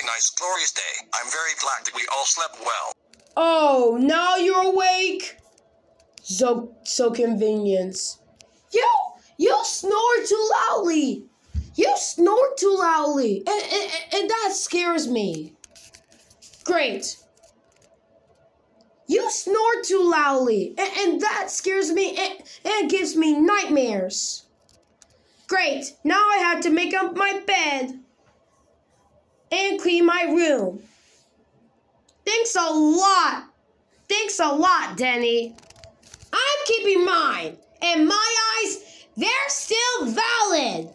nice, glorious day. I'm very glad that we all slept well. Oh, now you're awake? So convenient. You snore too loudly. You snore too loudly. And that scares me. Great. You snore too loudly. And that scares me. And gives me nightmares. Great. Now I have to make up my bed. And clean my room. Thanks a lot. Thanks a lot, Denny. I'm keeping mine. And my eyes, they're still valid.